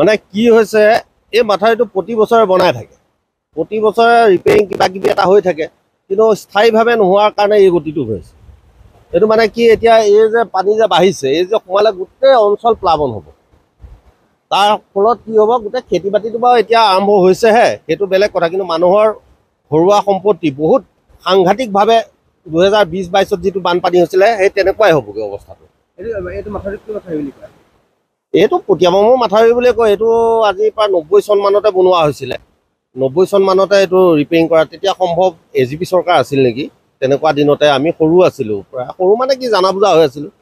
মানে কি হৈছে এই মাথাউৰিটো প্ৰতি বছৰে বনাই থাকে, প্ৰতি বছৰে ৰিপেয়াৰিং কিবা কিবি এটা হৈ থাকে, কিন্তু স্থায়ীভাৱে নোহোৱাৰ কাৰণে এই গতিটো হৈছে। এইটো মানে কি এতিয়া এই যে পানী যে বাঢ়িছে, এই যে সোমালে গোটেই অঞ্চল প্লাৱন হ'ব। তাৰ ফলত কি হ'ব, গোটেই খেতি বাতিটো বাৰু এতিয়া আৰম্ভ হৈছেহে, সেইটো বেলেগ কথা, কিন্তু মানুহৰ ঘৰুৱা সম্পত্তি বহুত সাংঘাতিকভাৱে 2020-22ত যিটো বানপানী হৈছিলে সেই তেনেকুৱাই হ'বগৈ অৱস্থাটো। এইটো পটিয়াবামৰ মাথাউৰি বুলিয়ে কয়। এইটো আজিৰ পৰা 90 চন মানতে বনোৱা হৈছিলে। 90 চন মানতে এইটো ৰিপেয়াৰিং কৰা, তেতিয়া সম্ভৱ AGP চৰকাৰ আছিল নেকি, তেনেকুৱা দিনতে আমি সৰু আছিলোঁ, প্ৰায় সৰু মানে কি জানা বুজা হৈ আছিলোঁ।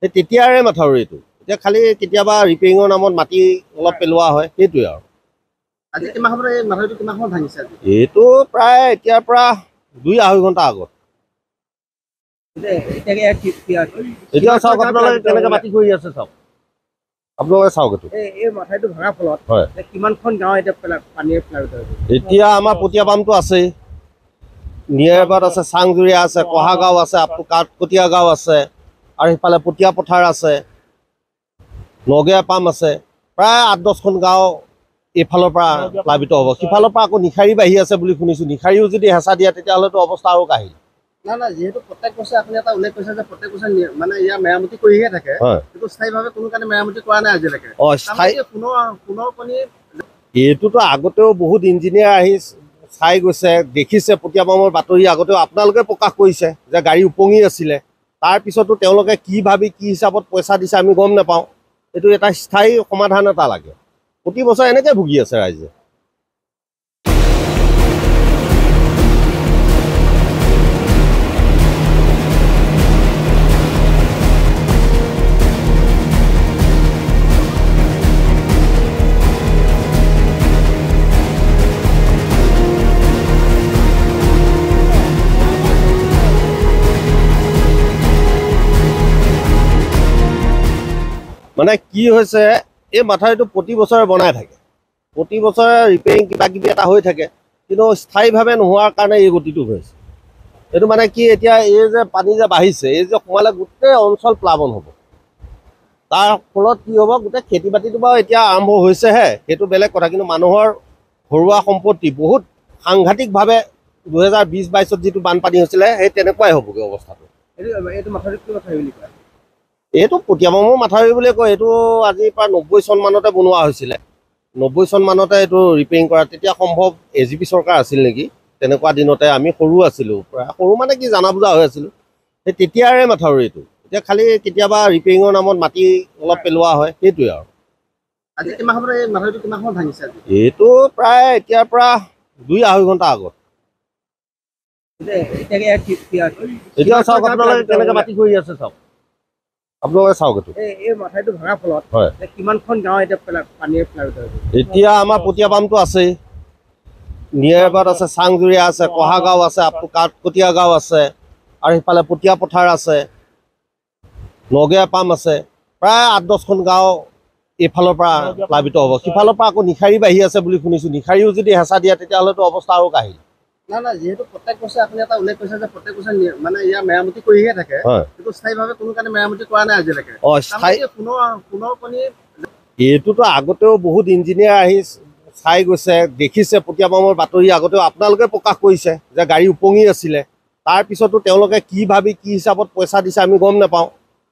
সেই তেতিয়াৰে মাথাউৰি এইটো, এতিয়া খালি কেতিয়াবা ৰিপেয়াৰিঙৰ নামত মাটি অলপ পেলোৱা হয়, সেইটোৱে আৰু। এইটো প্ৰায় এতিয়াৰ পৰা 2-2.5 ঘণ্টা আগত। এতিয়া চাওক আপোনালোকে কেনেকৈ মাটি কৰি আছে, চাওক আপোনালোকে চাওক। এতিয়া আমাৰ পটিয়াবামটো আছেই, নিয়াৰবাদ আছে, চাংজুৰীয়া আছে, কহাগাঁও আছে, কাঠকটীয়া গাঁও আছে, আৰু সিফালে পটীয়া পথাৰ আছে, নগেয়া পাম আছে, প্ৰায় 8-10খন গাঁও এইফালৰ পৰা প্লাবিত হ'ব। সিফালৰ পৰা আকৌ নিশাৰী বাঢ়ি আছে বুলি শুনিছোঁ। নিশাৰীও যদি হেঁচা দিয়ে তেতিয়াহ'লেতো অৱস্থা আৰু কাহিল। যিহেতু প্ৰত্যেক বছৰে আপুনি এটা উল্লেখ কৰিছে যে প্ৰত্যেক বছৰে মানে ইয়াৰ মেৰামতি কৰিহে থাকে, কিন্তু স্থায়ীভাৱে কোনো কাৰণে মেৰামতি কৰা নাই আজিলৈকে। এইটোতো আগতেও বহুত ইঞ্জিনিয়াৰ আহি চাই গৈছে, দেখিছে, পটিয়াবামৰ বাতৰি আগতেও আপোনালোকে প্ৰকাশ কৰিছে যে গাড়ী উপঙি আছিলে। তাৰপিছতো তেওঁলোকে কি ভাবি কি হিচাপত পইচা দিছে আমি গম নাপাওঁ। এইটো এটা স্থায়ী সমাধান এটা লাগে। প্ৰতি বছৰে এনেকৈ ভুগি আছে ৰাইজে। মানে কি হৈছে এই মাথাউৰিটো প্ৰতি বছৰে বনাই থাকে, প্ৰতি বছৰে ৰিপেয়াৰিং কিবা কিবি এটা হৈ থাকে, কিন্তু স্থায়ীভাৱে নোহোৱাৰ কাৰণে এই গতিটো হৈছে। এইটো মানে কি এতিয়া এই যে পানী যে বাঢ়িছে, এই যে সোমালে গোটেই অঞ্চল প্লাৱন হ'ব। তাৰ ফলত কি হ'ব, গোটেই খেতি বাতিটো বাৰু এতিয়া আৰম্ভ হৈছেহে, সেইটো বেলেগ কথা, কিন্তু মানুহৰ ঘৰুৱা সম্পত্তি বহুত সাংঘাতিকভাৱে 2020-22ত যিটো বানপানী হৈছিলে সেই তেনেকুৱাই হ'বগৈ অৱস্থাটো। এইটো পটিয়াবামৰ মাথাউৰি বুলিয়ে কয়। এইটো আজিৰ পৰা 90 চন মানতে বনোৱা হৈছিলে। 90 চন মানতে এইটো ৰিপেয়াৰিং কৰা, তেতিয়া সম্ভৱ AGP চৰকাৰ আছিল নেকি, তেনেকুৱা দিনতে আমি সৰু আছিলোঁ, প্ৰায় সৰু মানে কি জানা বুজা হৈ আছিলোঁ। সেই তেতিয়াৰে মাথাউৰি এইটো, এতিয়া খালি কেতিয়াবা ৰিপেয়াৰিঙৰ নামত মাটি অলপ পেলোৱা হয়, সেইটোৱে আৰু। এইটো প্ৰায় এতিয়াৰ পৰা 2-2.5 ঘণ্টা আগত। এতিয়া চাওক আপোনালোকে কেনেকৈ মাটি কৰি আছে, চাওক আপোনালোকে চাওক। এতিয়া আমাৰ পটিয়াবামটো আছেই, নিয়াৰবাদ আছে, চাংজুৰীয়া আছে, কহাগাঁও আছে, কাঠকটীয়া গাঁও আছে, আৰু সিফালে পটীয়া পথাৰ আছে, নগেয়া পাম আছে, প্ৰায় 8-10খন গাঁও এইফালৰ পৰা প্লাবিত হ'ব। সিফালৰ পৰা আকৌ নিশাৰী বাঢ়ি আছে বুলি শুনিছোঁ। নিশাৰীও যদি হেঁচা দিয়ে তেতিয়াহ'লেতো অৱস্থা আৰু কাহিল। যিহেতু প্ৰত্যেক বছৰে আপুনি এটা উল্লেখ কৰিছে যে প্ৰত্যেক বছৰে মানে ইয়াৰ মেৰামতি কৰিহে থাকে, কিন্তু স্থায়ীভাৱে কোনো কাৰণে মেৰামতি কৰা নাই আজিলৈকে। এইটোতো আগতেও বহুত ইঞ্জিনিয়াৰ আহি চাই গৈছে, দেখিছে, পটিয়াবামৰ বাতৰি আগতেও আপোনালোকে প্ৰকাশ কৰিছে যে গাড়ী উপঙি আছিলে। তাৰপিছতো তেওঁলোকে কি ভাবি কি হিচাপত পইচা দিছে আমি গম নাপাওঁ।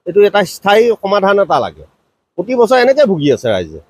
এইটো এটা স্থায়ী সমাধান এটা লাগে। প্ৰতি বছৰে এনেকৈ ভুগি আছে ৰাইজে।